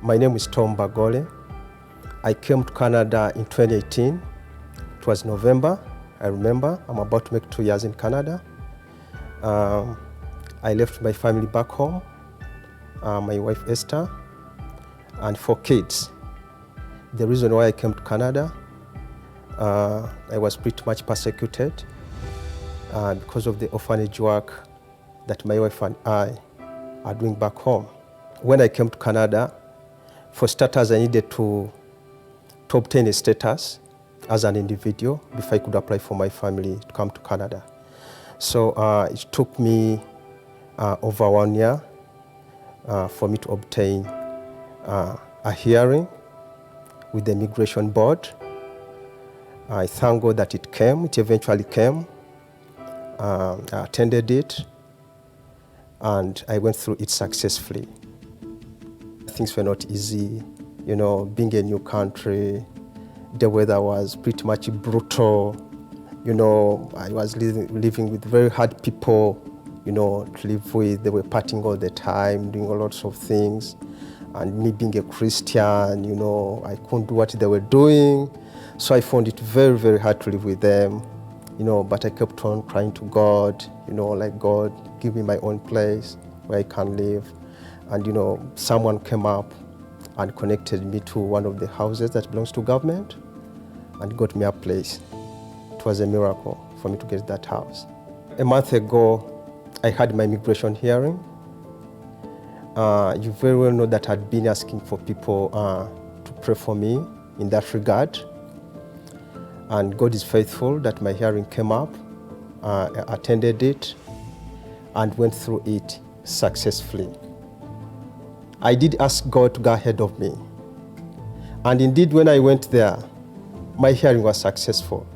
My name is Tom Bagole. I came to Canada in 2018. It was November, I remember. I'm about to make 2 years in Canada. I left my family back home, my wife Esther, and 4 kids. The reason why I came to Canada, I was pretty much persecuted because of the orphanage work that my wife and I are doing back home. When I came to Canada, for starters, I needed to obtain a status as an individual before I could apply for my family to come to Canada. So it took me over 1 year for me to obtain a hearing with the Immigration Board. I thank God that it came. It eventually came. I attended it, and I went through it successfully. Things were not easy, you know, being a new country. The weather was pretty much brutal. You know, I was living with very hard people, you know, to live with. They were partying all the time, doing all sorts of things. And me being a Christian, you know, I couldn't do what they were doing. So I found it very, very hard to live with them, you know, but I kept on crying to God, you know, like, God, give me my own place where I can live. And, you know, someone came up and connected me to one of the houses that belongs to government and got me a place. It was a miracle for me to get that house. A month ago, I had my immigration hearing. You very well know that I'd been asking for people to pray for me in that regard. And God is faithful that my hearing came up, I attended it, and went through it successfully. I did ask God to go ahead of me. And indeed, when I went there, my hearing was successful.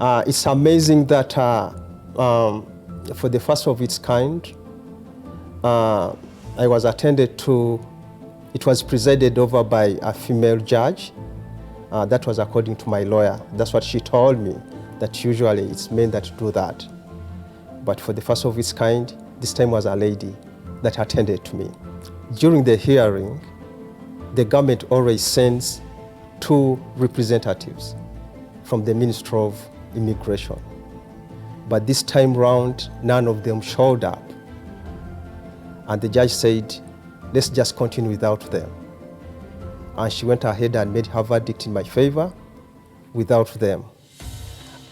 It's amazing that for the first of its kind, I was attended to, it was presided over by a female judge. That was according to my lawyer. That's what she told me, that usually it's men that do that. But for the first of its kind, this time was a lady that attended to me. During the hearing, the government always sends 2 representatives from the Ministry of Immigration. But this time round, none of them showed up. And the judge said, let's just continue without them. And she went ahead and made her verdict in my favor without them.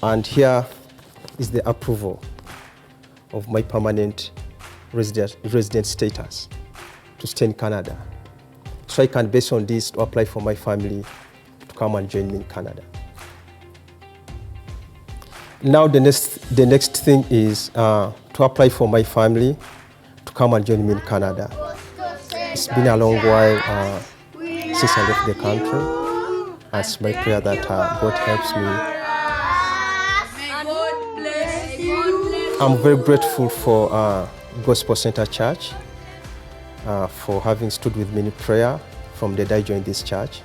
And here is the approval of my permanent resident status to stay in Canada. So I can, based on this, to apply for my family to come and join me in Canada. Now the next thing is to apply for my family to come and join me in Canada. It's been a long while since I left the country. It's my prayer that God helps me. I'm very grateful for Gospel Center Church for having stood with me in prayer from the day I joined this church.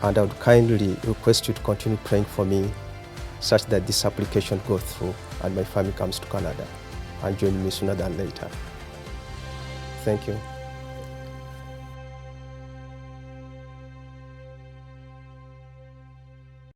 And I would kindly request you to continue praying for me such that this application goes through and my family comes to Canada and join me sooner than later. Thank you.